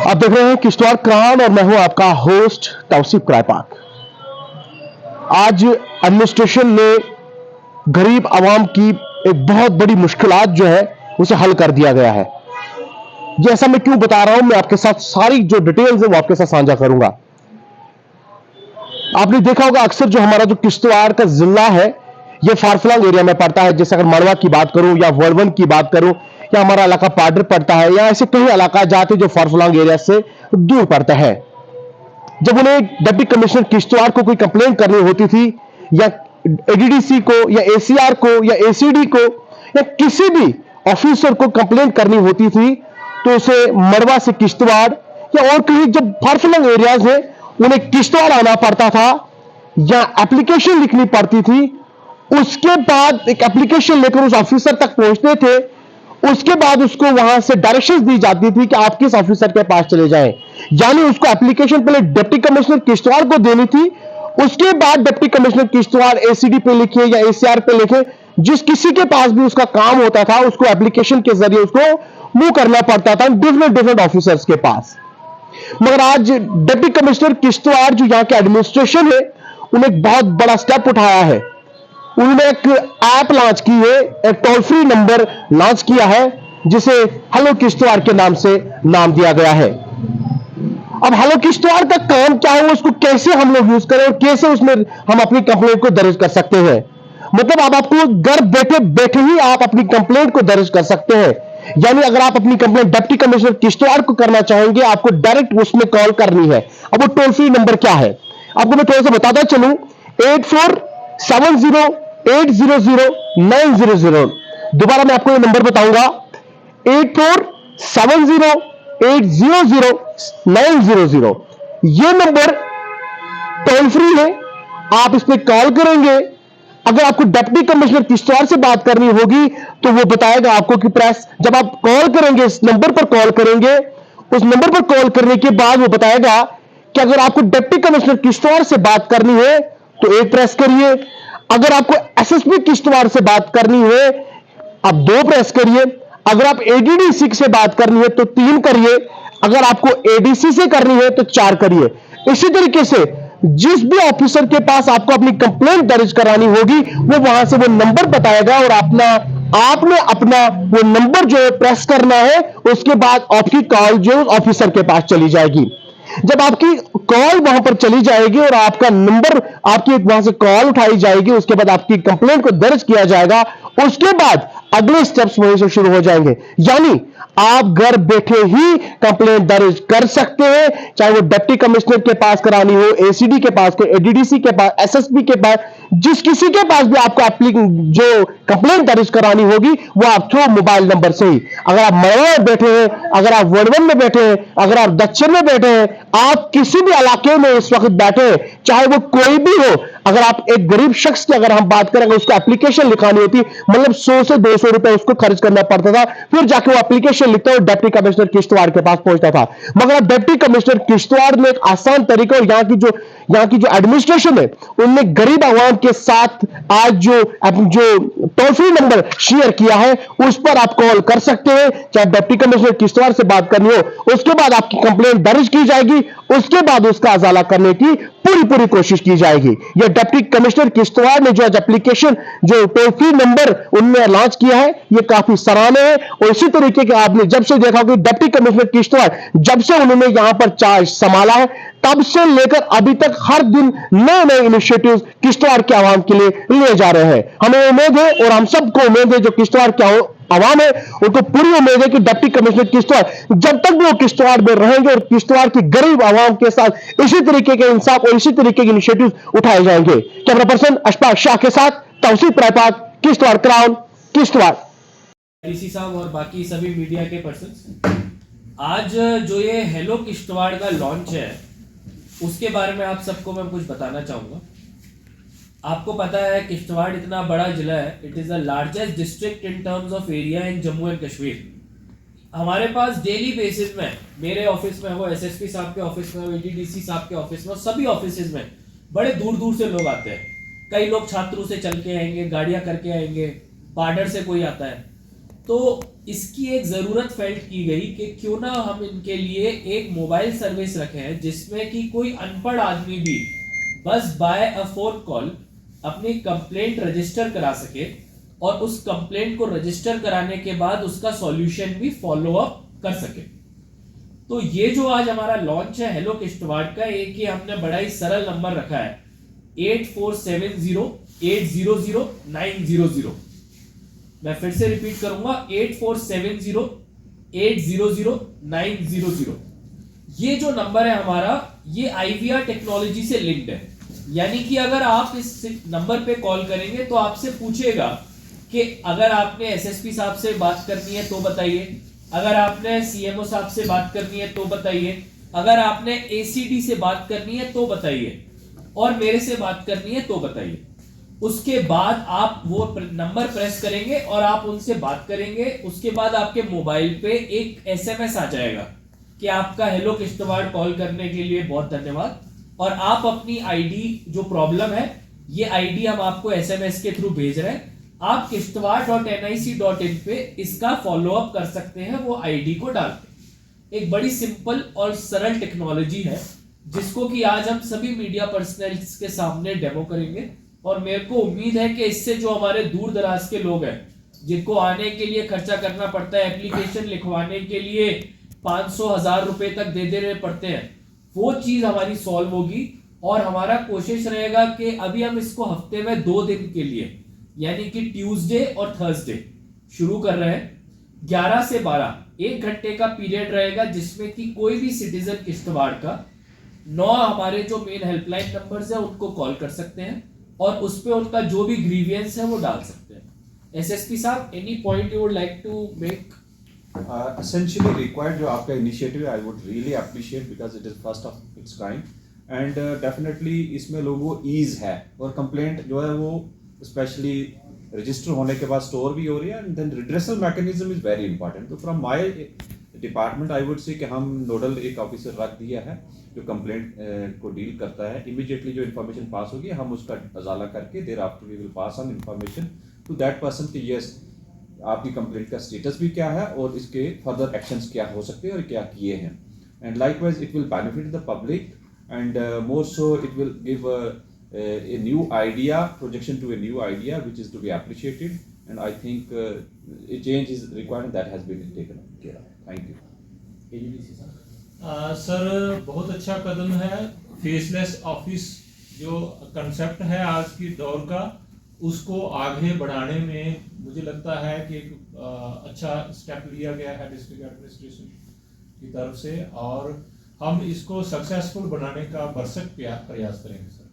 आप देख रहे हैं किश्तवाड़ क्राउन और मैं हूं आपका होस्ट तौसीफ क्राइपाक। आज एडमिनिस्ट्रेशन ने गरीब आवाम की एक बहुत बड़ी मुश्किलात जो है उसे हल कर दिया गया है। ये ऐसा मैं क्यों बता रहा हूं, मैं आपके साथ सारी जो डिटेल्स है वो आपके साथ साझा करूंगा। आपने देखा होगा अक्सर जो हमारा जो किश्तवाड़ का जिला है ये फारफलंग एरिया में पड़ता है। जैसे अगर मड़वा की बात करूं या वर्वन की बात करूं या हमारा इलाका पाडर पड़ता है या ऐसे कई इलाका जाते जो फारफलंग एरिया से दूर पड़ता है। जब उन्हें डिप्टी कमिश्नर किश्तवाड़ को कोई कंप्लेंट करनी होती थी या एडीडीसी को या एसीआर को या एसीडी को या किसी भी ऑफिसर को कंप्लेंट करनी होती थी तो उसे मड़वा से किश्तवाड़ या और कहीं जब फारफलंग एरियाज है उन्हें किश्तवाड़ आना पड़ता था या एप्लीकेशन लिखनी पड़ती थी। उसके बाद एक एप्लीकेशन लेकर उस ऑफिसर तक पहुंचते थे, उसके बाद उसको वहां से डायरेक्शंस दी जाती थी कि आप किस ऑफिसर के पास चले जाएं। यानी उसको एप्लीकेशन पहले डिप्टी कमिश्नर किश्तवाड़ को देनी थी, उसके बाद डिप्टी कमिश्नर किश्तवाड़ एसीडी पे लिखे या एसीआर पे लिखे, जिस किसी के पास भी उसका काम होता था उसको एप्लीकेशन के जरिए उसको मूव करना पड़ता था डिफरेंट ऑफिसर्स के पास। मगर आज डिप्टी कमिश्नर किश्तवाड़ जो यहां के एडमिनिस्ट्रेशन है उन्हें एक बहुत बड़ा स्टेप उठाया है। उन्होंने एक ऐप लॉन्च की है, एक टोल फ्री नंबर लॉन्च किया है जिसे हेलो किश्तवाड़ के नाम से नाम दिया गया है। अब हेलो किश्तवाड़ का काम क्या है, उसको कैसे हम लोग यूज करें और कैसे उसमें हम अपनी कंप्लेंट को दर्ज कर सकते हैं। मतलब अब आपको घर बैठे बैठे ही आप अपनी कंप्लेंट को दर्ज कर सकते हैं। यानी अगर आप अपनी कंप्लेंट डिप्टी कमिश्नर किश्तवाड़ को करना चाहेंगे आपको डायरेक्ट उसमें कॉल करनी है। अब वो टोल फ्री नंबर क्या है आपको मैं थोड़ा सा बताता चलूं, 8470800900। दोबारा मैं आपको ये नंबर बताऊंगा, 8470800900। ये नंबर टोल फ्री है, आप इस पर कॉल करेंगे। अगर आपको डिप्टी कमिश्नर किश्तवाड़ से बात करनी होगी तो वो बताएगा आपको कि प्रेस जब आप कॉल करेंगे इस नंबर पर कॉल करेंगे, उस नंबर पर कॉल करने के बाद वो बताएगा कि अगर आपको डिप्टी कमिश्नर किश्तवाड़ से बात करनी है तो 1 प्रेस करिए, अगर आपको एसएसपी किश्तवाड़ से बात करनी है आप 2 प्रेस करिए, अगर आप एडीडीसी से बात करनी है तो 3 करिए, अगर आपको एडीसी से करनी है तो 4 करिए। इसी तरीके से जिस भी ऑफिसर के पास आपको अपनी कंप्लेंट दर्ज करानी होगी वो वहां से वो नंबर बताएगा और आपने अपना वो नंबर जो है प्रेस करना है, उसके बाद आपकी कॉल जो ऑफिसर के पास चली जाएगी। जब आपकी कॉल वहां पर चली जाएगी और आपका नंबर आपकी वहां से कॉल उठाई जाएगी, उसके बाद आपकी कंप्लेंट को दर्ज किया जाएगा, उसके बाद अगले स्टेप्स वहीं से शुरू हो जाएंगे। यानी आप घर बैठे ही कंप्लेंट दर्ज कर सकते हैं, चाहे वो डिप्टी कमिश्नर के पास करानी हो, एसीडी के पास, एडीडीसी के पास, एसएसपी के पास, जिस किसी के पास भी आपको जो कंप्लेंट दर्ज करानी होगी वो आप थ्रू मोबाइल नंबर से ही। अगर आप मड़वा में बैठे हैं, अगर आप वर्वन में बैठे हैं, अगर आप दक्षिण में बैठे हैं, आप किसी भी इलाके में इस वक्त बैठे हैं, चाहे वो कोई भी हो, अगर आप एक गरीब शख्स की अगर हम बात करें, उसको एप्लीकेशन लिखानी होती मतलब 100 से 200 रुपए उसको खर्च करना पड़ता था, फिर जाके वो एप्लीकेशन लिखता और डिप्टी कमिश्नर किश्तवाड़ के पास पहुंचता था। मगर अब डिप्टी कमिश्नर किश्तवाड़ ने एक आसान तरीका और यहाँ की जो एडमिनिस्ट्रेशन है उनने गरीब आवाम के साथ आज जो टोल फ्री नंबर शेयर किया है उस पर आप कॉल कर सकते हैं। चाहे डिप्टी कमिश्नर किश्तवाड़ से बात करनी हो, उसके बाद आपकी कंप्लेंट दर्ज की जाएगी, उसके बाद उसका अजाला करने की पूरी कोशिश की जाएगी। यह डिप्टी कमिश्नर किश्तवाड़ ने जो आज एप्लीकेशन जो टोल फ्री नंबर उनने लॉन्च किया है ये काफी सराहनीय है। और इसी तरीके के आपने जब से देखा कि डिप्टी कमिश्नर किश्तवाड़ जब से उन्होंने यहां पर चार्ज संभाला है तब से लेकर अभी तक हर दिन नए इनिशिएटिव्स किश्तवाड़ के आवाम के लिए लिए जा रहे हैं। हमें उम्मीद है और हम सबको उम्मीद है जो किश्तवाड़ के आवाम है उनको पूरी उम्मीद है कि डिप्टी कमिश्नर किश्तवाड़ जब तक वो किश्तवाड़ में रहेंगे और किश्तवाड़ की गरीब आवाम के साथ इसी तरीके के इंसाफ और इसी तरीके के इनिशिएटिव्स उठाए जाएंगे। कैमरा पर्सन अशफाक शाह के साथ तौसीफ क्राइपाक, किश्तवाड़ क्राउन, किश्तवाड़। डीसी साहब और बाकी सभी मीडिया के पर्सन्स, आज जो ये हेलो किश्तवाड़ का लॉन्च है उसके बारे में आप सबको मैं कुछ बताना चाहूंगा। आपको पता है किश्तवाड़ इतना बड़ा जिला है, it is the largest district in terms of area in Jammu and Kashmir. हमारे पास डेली बेसिस में, मेरे ऑफिस में हो, एसएसपी साहब के ऑफिस में हो, एडीडीसी साहब के ऑफिस में हो, सभी ऑफिस में बड़े दूर दूर से लोग आते हैं। कई लोग छात्रों से चल के आएंगे, गाड़ियां करके आएंगे, पाडर से कोई आता है। तो इसकी एक जरूरत फेल्ट की गई कि क्यों ना हम इनके लिए एक मोबाइल सर्विस रखें जिसमें कि कोई अनपढ़ आदमी भी बस बाय अ फोन कॉल अपनी कंप्लेंट रजिस्टर करा सके और उस कंप्लेंट को रजिस्टर कराने के बाद उसका सॉल्यूशन भी फॉलो अप कर सके। तो ये जो आज हमारा लॉन्च है हेलो किश्तवाड़ का, एक ही हमने बड़ा ही सरल नंबर रखा है 8470800900। मैं फिर से रिपीट करूंगा 8470800900। ये जो नंबर है हमारा, ये IVR टेक्नोलॉजी से लिंक्ड है। यानी कि अगर आप इस नंबर पे कॉल करेंगे तो आपसे पूछेगा कि अगर आपने SSP साहब से बात करनी है तो बताइए, अगर आपने CMO साहब से बात करनी है तो बताइए, अगर आपने ACD से बात करनी है तो बताइए, और मेरे से बात करनी है तो बताइए। उसके बाद आप वो नंबर प्रेस करेंगे और आप उनसे बात करेंगे। उसके बाद आपके मोबाइल पे एक SMS आ जाएगा कि आपका हेलो किश्तवाड़ कॉल करने के लिए बहुत धन्यवाद, और आप अपनी आईडी जो प्रॉब्लम है, ये आईडी हम आपको SMS के थ्रू भेज रहे हैं। आप kishtwar.nic.in पे इसका फॉलो अप कर सकते हैं वो आईडी को डाल के। एक बड़ी सिंपल और सरल टेक्नोलॉजी है जिसको कि आज हम सभी मीडिया पर्सनल्स के सामने डेमो करेंगे, और मेरे को उम्मीद है कि इससे जो हमारे दूर दराज के लोग हैं जिनको आने के लिए खर्चा करना पड़ता है, एप्लीकेशन लिखवाने के लिए 500-1000 रुपए तक दे देने पड़ते हैं, वो चीज हमारी सॉल्व होगी। और हमारा कोशिश रहेगा कि अभी हम इसको हफ्ते में 2 दिन के लिए यानी कि ट्यूसडे और थर्सडे शुरू कर रहे हैं। 11 से 12 1 घंटे का पीरियड रहेगा जिसमें कि कोई भी सिटीजन किश्तवाड़ का 9 हमारे जो मेन हेल्पलाइन नंबर्स है उनको कॉल कर सकते हैं और उस पे उनका जो भी ग्रीवियंस है वो डाल सकते हैं। SSP साहब, any point you would like to make? Essentially required जो आपका इनिशिएटिव है, I would really appreciate because it is first of its kind, and definitely इसमें लोगों को ईज है, और कंप्लेंट जो है वो स्पेशली रजिस्टर होने के बाद स्टोर भी हो रही है, and then redressal mechanism is very important. तो from my department I would say कि हम नोडल एक ऑफिसर रख दिया है जो कंप्लेंट को डील करता है। इमीडिएटली जो इन्फॉर्मेशन पास होगी हम उसका अजाला करके there after we will pass on information to that person कि यस आपकी कंप्लेंट का स्टेटस भी क्या है और इसके फर्दर एक्शंस क्या हो सकते हैं और क्या किए हैं। And likewise it will benefit the public, and more so it will give a new idea, projection to a new idea which is to be appreciated, and I think a change is required that has been taken care of. Thank you. Sir बहुत अच्छा कदम है। Faceless office जो concept है आज की दौर का, उसको आगे बढ़ाने में मुझे लगता है कि एक अच्छा स्टेप लिया गया है डिस्ट्रिक्ट एडमिनिस्ट्रेशन की तरफ से, और हम इसको सक्सेसफुल बनाने का भरसक प्रयास करेंगे सर।